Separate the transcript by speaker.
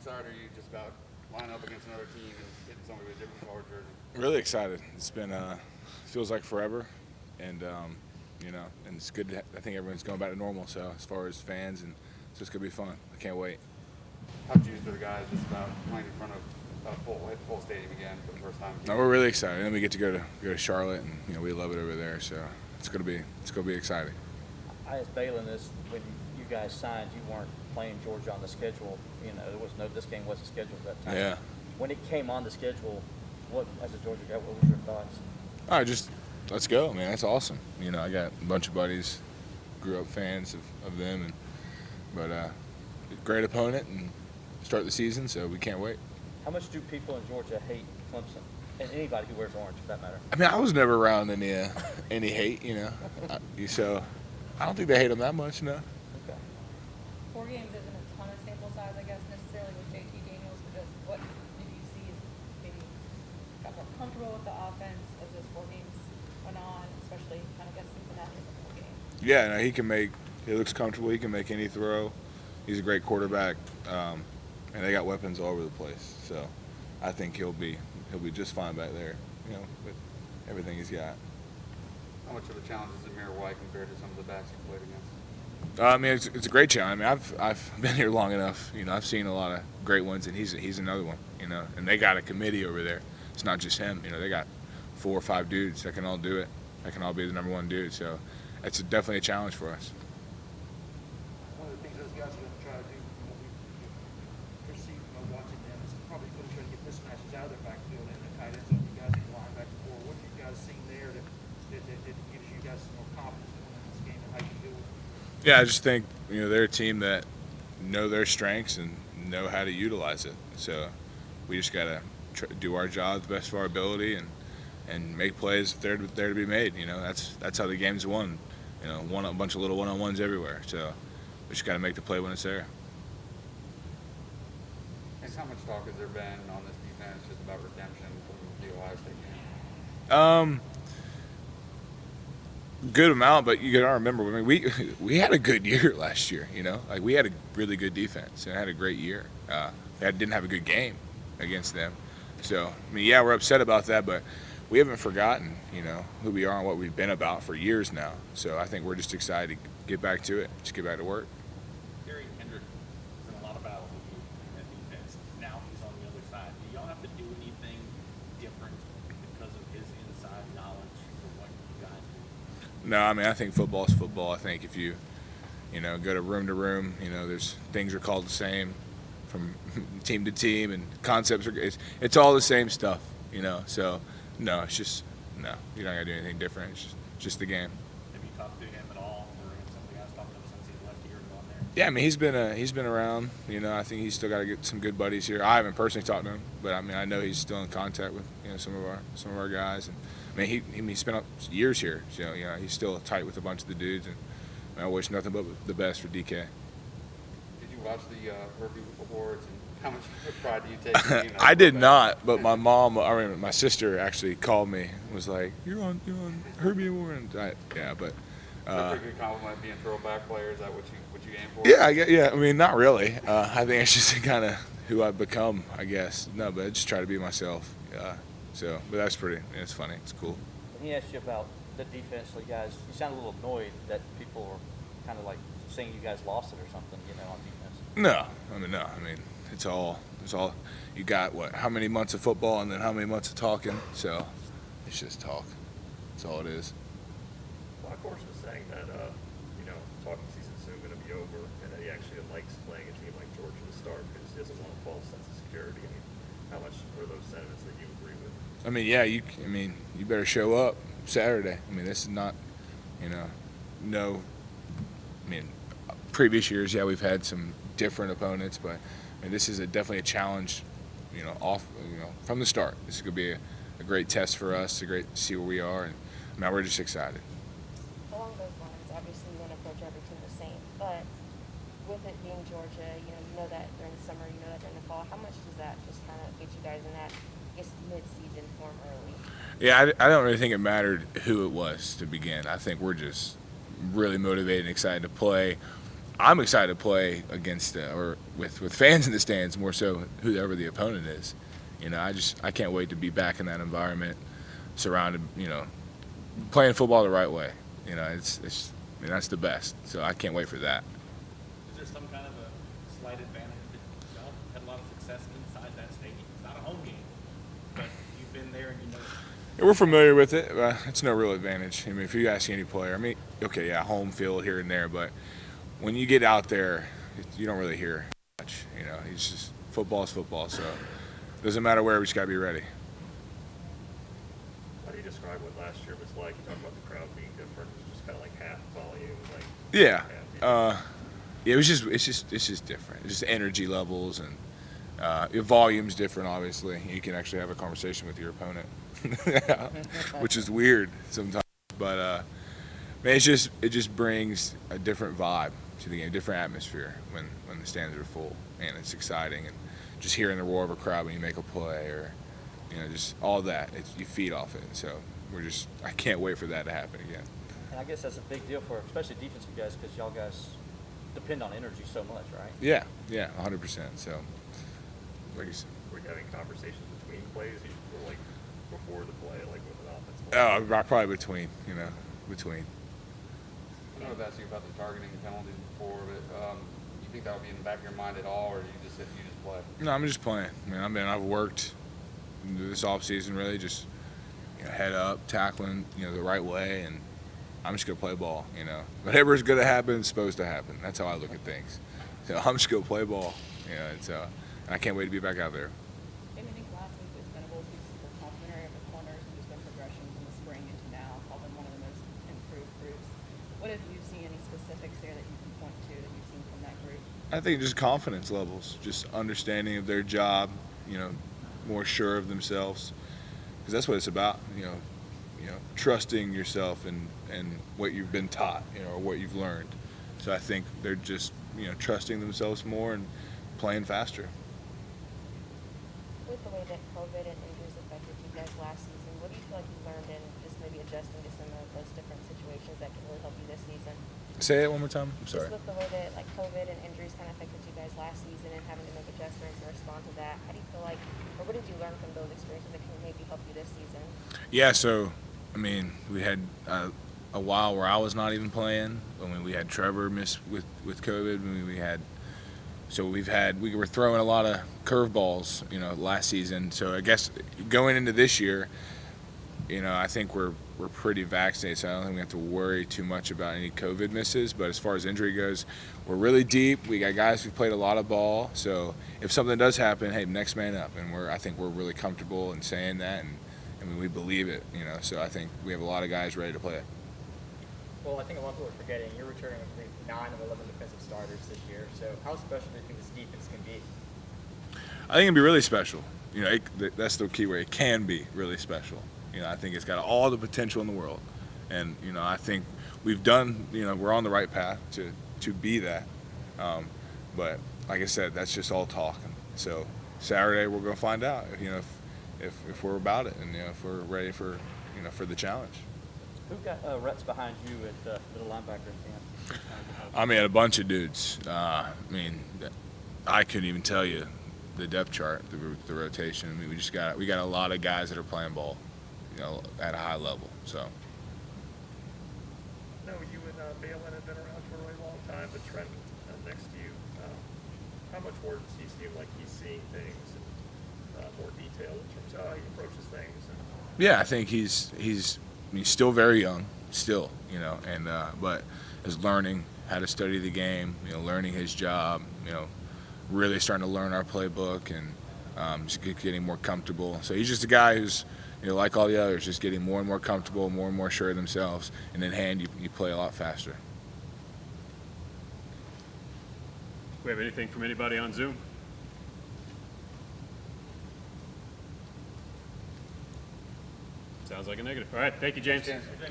Speaker 1: excited are you just about lining up against another team and getting somebody with a different color jersey?
Speaker 2: Really excited. It's been feels like forever, and and it's good. I think everyone's going back to normal. So as far as fans, and it's just gonna be fun. I can't wait.
Speaker 1: How juiced are the guys just about playing in front of a full stadium again for the first time?
Speaker 2: No, we're really excited. And then we get to go to Charlotte, and we love it over there. So it's gonna be exciting.
Speaker 3: I asked Balin this when you guys signed. You weren't playing Georgia on the schedule. This game wasn't scheduled at that time.
Speaker 2: Yeah.
Speaker 3: When it came on the schedule, as a Georgia guy, what was your thoughts?
Speaker 2: All right, just let's go, man. That's awesome. I got a bunch of buddies, grew up fans of them, but great opponent and start the season, so we can't wait.
Speaker 3: How much do people in Georgia hate Clemson and anybody who wears orange, for that matter?
Speaker 2: I mean, I was never around any hate, so I don't think they hate them that much, no.
Speaker 3: Okay.
Speaker 4: 4 games isn't a ton of sample size, I guess, necessarily with JT Daniels, but just what did you see as maybe got more comfortable with the offense as those 4 games went on, especially kind of against Cincinnati in the 4 games?
Speaker 2: Yeah, no, he looks comfortable. He can make any throw. He's a great quarterback, and they got weapons all over the place. So I think he'll be just fine back there, with everything he's got.
Speaker 1: How much of a challenge is Amir White compared to some of the backs you played against?
Speaker 2: I mean, it's a great challenge. I mean, I've been here long enough. I've seen a lot of great ones, and he's another one. And they got a committee over there. It's not just him. They got 4 or 5 dudes that can all do it. That can all be the number 1 dude. So it's definitely a challenge for us.
Speaker 5: One of the things those guys are going to try to do from what we perceive from watching them is probably going to try to get mismatches out of their backfield and the tight end zone. You guys can line back and forth. What have you guys seen there that gives you guys some more confidence going into this game and how you do it?
Speaker 2: Yeah, I just think they're a team that know their strengths and know how to utilize it. So we just got to do our job the best of our ability and make plays if they're to be made. That's how the game's won. A bunch of little one-on-ones everywhere. So we just got to make the play when it's there.
Speaker 1: And how much talk has there been on this defense just about redemption from the Ohio State game?
Speaker 2: Good amount, but you got to remember, I mean, we had a good year last year. Like we had a really good defense and had a great year. Didn't have a good game against them. So I mean, yeah, we're upset about that, but we haven't forgotten, who we are and what we've been about for years now. So I think we're just excited to get back to it, just get back to work.
Speaker 6: Gary Hendrick is in a lot of battles with you in that defense. Now he's on the other side. Do y'all have to do anything different because of his inside knowledge for what you guys do?
Speaker 2: No, I mean, I think football's football. I think if you, go to room, there's things are called the same from team to team, and concepts it's all the same stuff, So no, it's just no. You're not gonna do anything different. It's just the game.
Speaker 6: Have you talked to him at all, or have some of the guys talked to him since he left here and gone there?
Speaker 2: Yeah, I mean, he's been around. I think he's still got to get some good buddies here. I haven't personally talked to him, but I mean, I know he's still in contact with some of our guys. And I mean, he spent up years here, so he's still tight with a bunch of the dudes. And I wish nothing but the best for DK.
Speaker 1: Did you watch the Herbie Awards, and how much pride do you take in being
Speaker 2: I did not, but my sister actually called me and was like, "You're on Herbie Award." Yeah, but.
Speaker 1: It's a pretty good compliment being throwback player. Is that what you aim for?
Speaker 2: Yeah. I mean, not really. I think it's just kind of who I've become, I guess. No, but I just try to be myself. But that's it's funny. It's cool.
Speaker 3: Let me ask you about the defense. So you sound a little annoyed that people are kind of like saying you guys lost it or something, on defense.
Speaker 2: No. I mean, it's all you got. How many months of football and then how many months of talking? So it's just talk. That's all it is.
Speaker 7: Course was saying that talking season's soon going to be over, and that he actually likes playing a team like Georgia to start because he doesn't want a false sense of security. I mean, how much are those sentiments that you agree with?
Speaker 2: I mean, yeah, you better show up Saturday. I mean, this is not, previous years, yeah, we've had some different opponents, but I mean, this is definitely a challenge, from the start. This is going to be a great test for us, to see where we are, and we're just excited.
Speaker 8: Along those lines, obviously you want to approach every team the same, but with it being Georgia, you know that during the summer, you know that during the fall, how much does that just kind of get you guys in that, mid-season form early?
Speaker 2: Yeah, I don't really think it mattered who it was to begin. I think we're just really motivated and excited to play I'm excited to play against or with fans in the stands more so whoever the opponent is. You know, I can't wait to be back in that environment, surrounded, playing football the right way. You know, I mean, that's the best. So I can't wait for that.
Speaker 6: Is there some kind of a slight advantage that y'all had a lot of success inside that stadium? It's not a home game, but you've been there and you know.
Speaker 2: Yeah, we're familiar with it. It's no real advantage. I mean, if you ask any player, I mean, okay, yeah, home field here and there, but when you get out there, you don't really hear much. You know, it's just football's football, so it doesn't matter where. We just got to be ready.
Speaker 7: How do you describe what last year was like? You talk about the crowd being different. It was just kind of like half volume, like
Speaker 2: Yeah.
Speaker 7: half.
Speaker 2: Yeah, it's just different. It's just energy levels and your volume's different. Obviously, you can actually have a conversation with your opponent, which is weird sometimes. But man, it just brings a different vibe to the game, a different atmosphere when the stands are full, and it's exciting. And just hearing the roar of a crowd when you make a play, or just all that, you feed off it. So I can't wait for that to happen again.
Speaker 3: And I guess that's a big deal for especially defensive guys because y'all guys depend on energy so much, right?
Speaker 2: Yeah, 100%. So, like you said.
Speaker 7: Were you having conversations between plays, or like before the play, like with an offensive player?
Speaker 2: Probably between.
Speaker 1: I know I've asked you about the targeting penalties before, but you think that'll be in the back of your mind at all, or you just play?
Speaker 2: No, I'm just playing. I've worked this offseason really just head up, tackling the right way, and I'm just gonna play ball. Whatever's gonna happen is supposed to happen. That's how I look at things. So I'm just gonna play ball. And I can't wait to be back out there.
Speaker 9: And I think last week was been able to be super complimentary of the corners and just their progressions in the spring into now, called them one of the most improved groups. What have you seen, any specifics there that you can point to that you've seen from that group?
Speaker 2: I think just confidence levels, just understanding of their job, more sure of themselves, because that's what it's about. Trusting yourself and what you've been taught, or what you've learned. So I think they're just trusting themselves more and playing faster.
Speaker 8: With the way that COVID and injuries affected you guys last season, what do you feel like you learned in just maybe adjusting to some of those different situations that can really help you this season?
Speaker 2: Say it one more time. I'm sorry.
Speaker 8: Just with the way that like COVID and injuries kind of affected you guys last season and having to make adjustments and respond to that, how do you feel like, or what did you learn from those experiences that can maybe help you this season?
Speaker 2: Yeah, so we had a while where I was not even playing. We had Trevor miss with COVID. We were throwing a lot of curveballs, last season. So I guess going into this year, I think we're pretty vaccinated, so I don't think we have to worry too much about any COVID misses. But as far as injury goes, we're really deep. We got guys who played a lot of ball. So if something does happen, hey, next man up. And I think we're really comfortable in saying that, and we believe it. So I think we have a lot of guys ready to play.
Speaker 10: Well, I think a lot of people are forgetting you're returning, I think, 9 of 11 defensive starters this year. So how special do you think this defense can be?
Speaker 2: I think it'd be really special. That's the key word. It can be really special. I think it's got all the potential in the world, and I think we've done. We're on the right path to be that. But like I said, that's just all talk. So Saturday we're going to find out. If we're about it, and if we're ready for the challenge.
Speaker 3: Who got reps behind you at middle linebacker camp?
Speaker 2: A bunch of dudes. I couldn't even tell you the depth chart, the rotation. We got a lot of guys that are playing ball, at a high level. So.
Speaker 7: No, you and Balin have been around for a really long time, but Trent next to you, how much more does he seem like he's seeing things in more detail in terms of how he approaches things?
Speaker 2: Yeah, I think he's still very young, but is learning how to study the game, learning his job, really starting to learn our playbook and just getting more comfortable. So he's just a guy who's, like all the others, just getting more and more comfortable, more and more sure of themselves, and in hand you play a lot faster.
Speaker 11: We have anything from anybody on Zoom? Sounds like a negative. All right, thank you, James.
Speaker 1: Thanks, James.